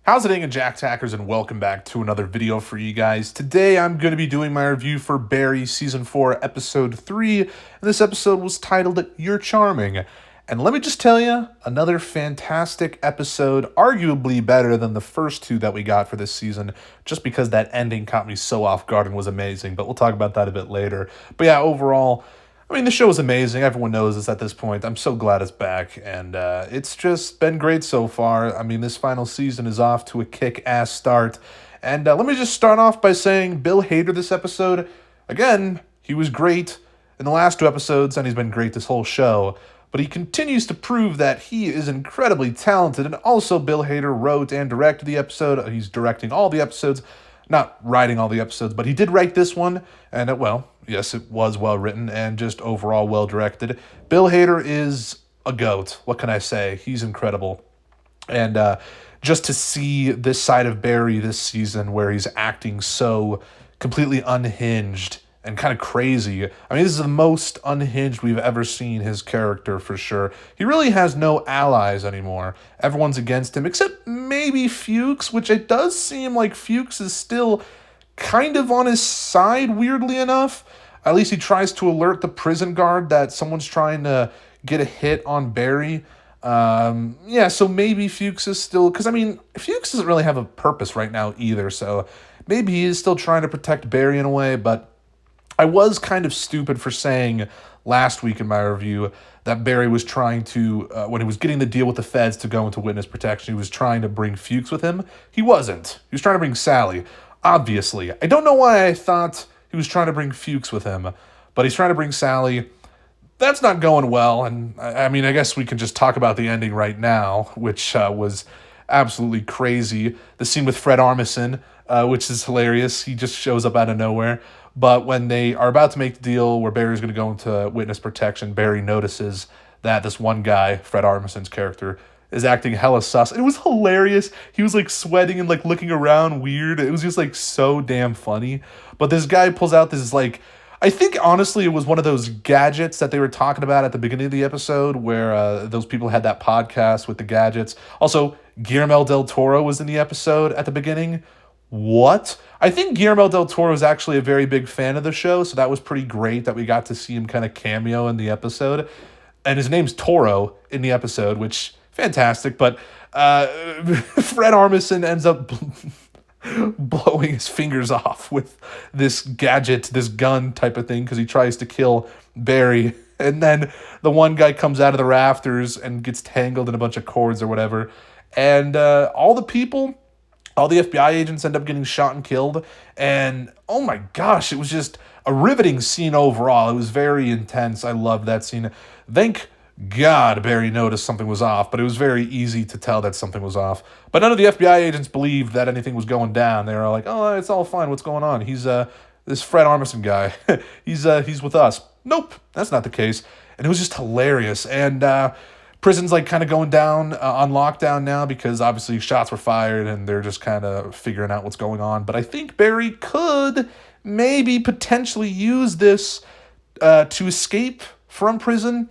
How's it going, Jack Tackers, and welcome back to another video for you guys. Today I'm going to be doing my review for Barry Season 4, Episode 3, and this episode was titled You're Charming. And let me just tell you, another fantastic episode, arguably better than the first two that we got for this season, just because that ending caught me so off guard and was amazing, but we'll talk about that a bit later. But yeah, overall, I mean, the show is amazing. Everyone knows this at this point. I'm so glad it's back, and it's just been great so far. I mean, this final season is off to a kick-ass start. And let me just start off by saying Bill Hader this episode, again, he was great in the last two episodes, and he's been great this whole show. But he continues to prove that he is incredibly talented, and also Bill Hader wrote and directed the episode. He's directing all the episodes. Not writing all the episodes, but he did write this one, and yes, it was well written and just overall well directed. Bill Hader is a goat. What can I say? He's incredible. And just to see this side of Barry this season where he's acting so completely unhinged and kind of crazy. I mean, this is the most unhinged we've ever seen his character for sure. He really has no allies anymore. Everyone's against him, except maybe Fuchs, which it does seem like Fuchs is still kind of on his side, weirdly enough. At least he tries to alert the prison guard that someone's trying to get a hit on Barry. So maybe Fuchs is still... Because, I mean, Fuchs doesn't really have a purpose right now either, so maybe he is still trying to protect Barry in a way, but I was kind of stupid for saying last week in my review that Barry was trying to, when he was getting the deal with the feds to go into witness protection, he was trying to bring Fuchs with him. He wasn't. He was trying to bring Sally, obviously. I don't know why I thought he was trying to bring Fuchs with him, but he's trying to bring Sally. That's not going well, and I mean, I guess we can just talk about the ending right now, which was absolutely crazy. The scene with Fred Armisen, which is hilarious. He just shows up out of nowhere. But when they are about to make the deal where Barry's going to go into witness protection, Barry notices that this one guy, Fred Armisen's character, is acting hella sus. It was hilarious. He was like sweating and like looking around weird. It was just like so damn funny. But this guy pulls out this like, I think honestly it was one of those gadgets that they were talking about at the beginning of the episode where those people had that podcast with the gadgets. Also, Guillermo del Toro was in the episode at the beginning. What? I think Guillermo del Toro is actually a very big fan of the show, so that was pretty great that we got to see him kind of cameo in the episode. And his name's Toro in the episode, which, fantastic. But Fred Armisen ends up blowing his fingers off with this gadget, this gun type of thing, because he tries to kill Barry. And then the one guy comes out of the rafters and gets tangled in a bunch of cords or whatever. And all the FBI agents end up getting shot and killed. And oh my gosh, it was just a riveting scene overall. It was very intense. I loved that scene. Thank God Barry noticed something was off, but it was very easy to tell that something was off. But none of the FBI agents believed that anything was going down. They were like, oh, it's all fine. What's going on? He's this Fred Armisen guy. he's with us. Nope, that's not the case. And it was just hilarious. And prison's like kind of going down on lockdown now because obviously shots were fired and they're just kind of figuring out what's going on. But I think Barry could maybe potentially use this to escape from prison.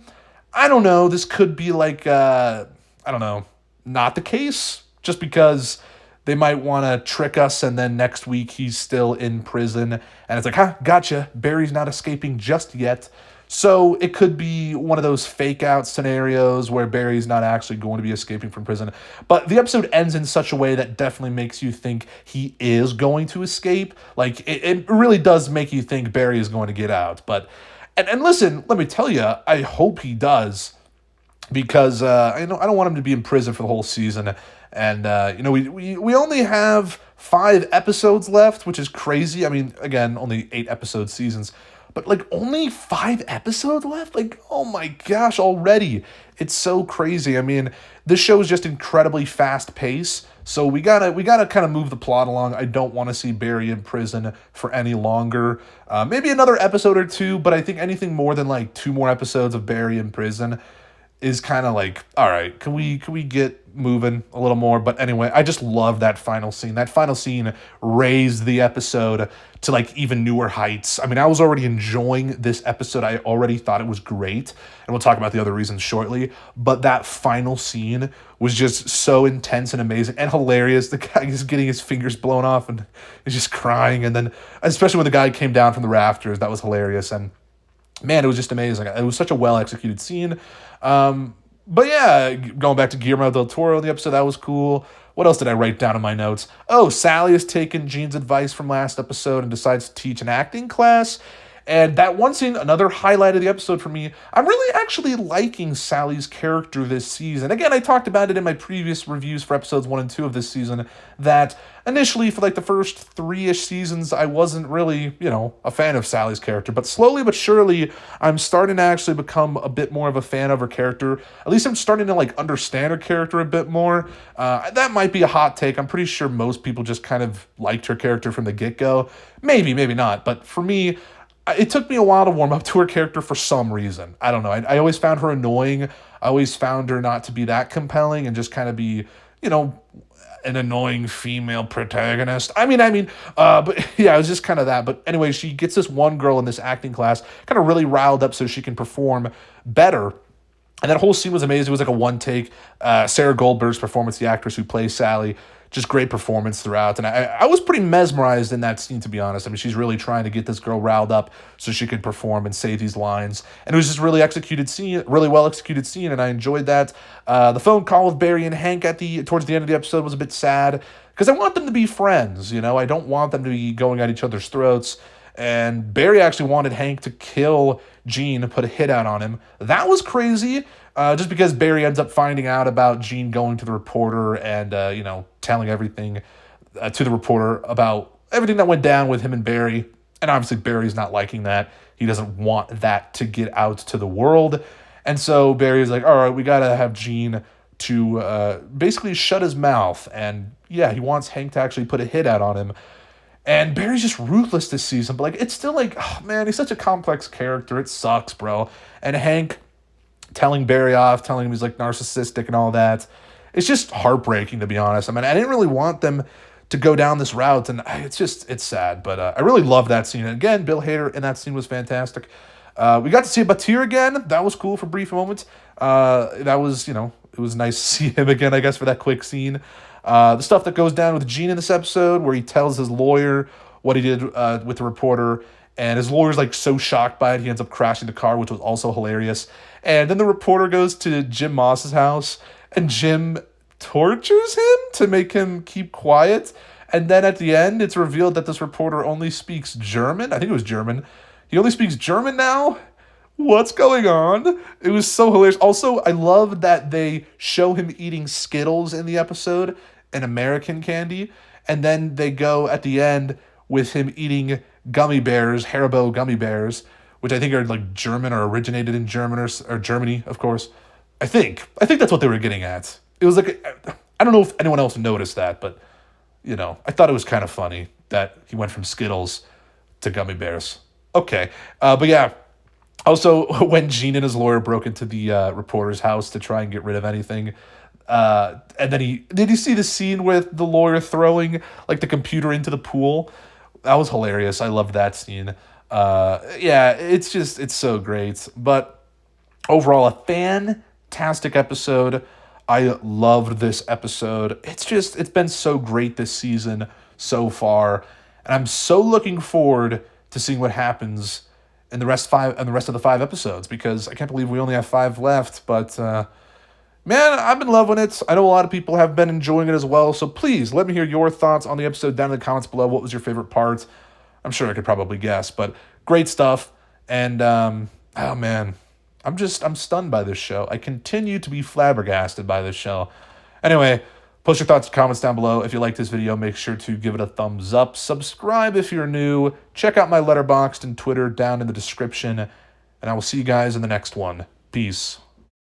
I don't know. This could be like, not the case just because they might want to trick us and then next week he's still in prison. And it's like, gotcha. Barry's not escaping just yet. So it could be one of those fake out scenarios where Barry's not actually going to be escaping from prison. But the episode ends in such a way that definitely makes you think he is going to escape. Like, it really does make you think Barry is going to get out. But, and listen, let me tell you, I hope he does. Because I don't want him to be in prison for the whole season. And, we only have 5 episodes left, which is crazy. I mean, again, only 8 episode seasons. But, like, only 5 episodes left? Like, oh my gosh, already. It's so crazy. I mean, this show is just incredibly fast-paced, so we gotta kind of move the plot along. I don't want to see Barry in prison for any longer. Maybe another episode or 2, but I think anything more than, like, 2 more episodes of Barry in prison, is kind of like, all right, can we get moving a little more? But anyway, I just love that final scene. That final scene raised the episode to like even newer heights. I mean, I was already enjoying this episode. I already thought it was great, and we'll talk about the other reasons shortly. But that final scene was just so intense and amazing and hilarious. The guy is getting his fingers blown off and he's just crying, and then especially when the guy came down from the rafters, that was hilarious. And man, it was just amazing. It was such a well executed scene. But yeah, going back to Guillermo del Toro in the episode, that was cool. What else did I write down in my notes? Oh, Sally has taken Gene's advice from last episode and decides to teach an acting class. And that one scene, another highlight of the episode for me, I'm really actually liking Sally's character this season. Again, I talked about it in my previous reviews for episodes 1 and 2 of this season, that initially for like the first 3-ish seasons, I wasn't really, a fan of Sally's character. But slowly but surely, I'm starting to actually become a bit more of a fan of her character. At least I'm starting to like understand her character a bit more. That might be a hot take. I'm pretty sure most people just kind of liked her character from the get-go. Maybe, maybe not. But for me, it took me a while to warm up to her character for some reason. I don't know. I always found her annoying. I always found her not to be that compelling and just kind of be, an annoying female protagonist. But yeah, it was just kind of that. But anyway, she gets this one girl in this acting class kind of really riled up so she can perform better. And that whole scene was amazing. It was like a one take. Sarah Goldberg's performance, the actress who plays Sally, just great performance throughout. And I was pretty mesmerized in that scene, to be honest. I mean, she's really trying to get this girl riled up so she could perform and say these lines. And it was just really well executed scene, and I enjoyed that. The phone call with Barry and Hank towards the end of the episode was a bit sad because I want them to be friends. I don't want them to be going at each other's throats. And Barry actually wanted Hank to kill Gene and put a hit out on him. That was crazy, just because Barry ends up finding out about Gene going to the reporter and, telling everything to the reporter about everything that went down with him and Barry. And obviously Barry's not liking that. He doesn't want that to get out to the world. And so Barry's like, all right, we got to have Gene to basically shut his mouth. And yeah, he wants Hank to actually put a hit out on him. And Barry's just ruthless this season, but it's still like, oh man, he's such a complex character. It sucks, bro. And Hank telling Barry off, telling him he's like narcissistic and all that. It's just heartbreaking, to be honest. I mean, I didn't really want them to go down this route, and it's sad. But I really love that scene. And again, Bill Hader in that scene was fantastic. We got to see Batir again. That was cool for a brief moment. That was, it was nice to see him again, I guess, for that quick scene. The stuff that goes down with Gene in this episode, where he tells his lawyer what he did with the reporter, and his lawyer's like so shocked by it, he ends up crashing the car, which was also hilarious. And then the reporter goes to Jim Moss's house, and Jim tortures him to make him keep quiet. And then at the end, it's revealed that this reporter only speaks German. I think it was German. He only speaks German now? What's going on? It was so hilarious. Also, I love that they show him eating Skittles in the episode, an American candy, and then they go at the end with him eating gummy bears, Haribo gummy bears, which I think are like German or originated in German or Germany, of course. I think that's what they were getting at. It was like, I don't know if anyone else noticed that, but, I thought it was kind of funny that he went from Skittles to gummy bears. Okay. But yeah, also when Gene and his lawyer broke into the reporter's house to try and get rid of anything, and then did you see the scene with the lawyer throwing like the computer into the pool? That was hilarious. I loved that scene. Yeah, it's so great. But overall, a fantastic episode. I loved this episode. It's been so great this season so far. And I'm so looking forward to seeing what happens in the rest of the 5 episodes, because I can't believe we only have 5 left. But man, I've been loving it. I know a lot of people have been enjoying it as well. So please let me hear your thoughts on the episode down in the comments below. What was your favorite part? I'm sure I could probably guess, but great stuff. And oh man, I'm stunned by this show. I continue to be flabbergasted by this show. Anyway, post your thoughts and comments down below. If you like this video, make sure to give it a thumbs up. Subscribe if you're new. Check out my Letterboxd and Twitter down in the description. And I will see you guys in the next one. Peace.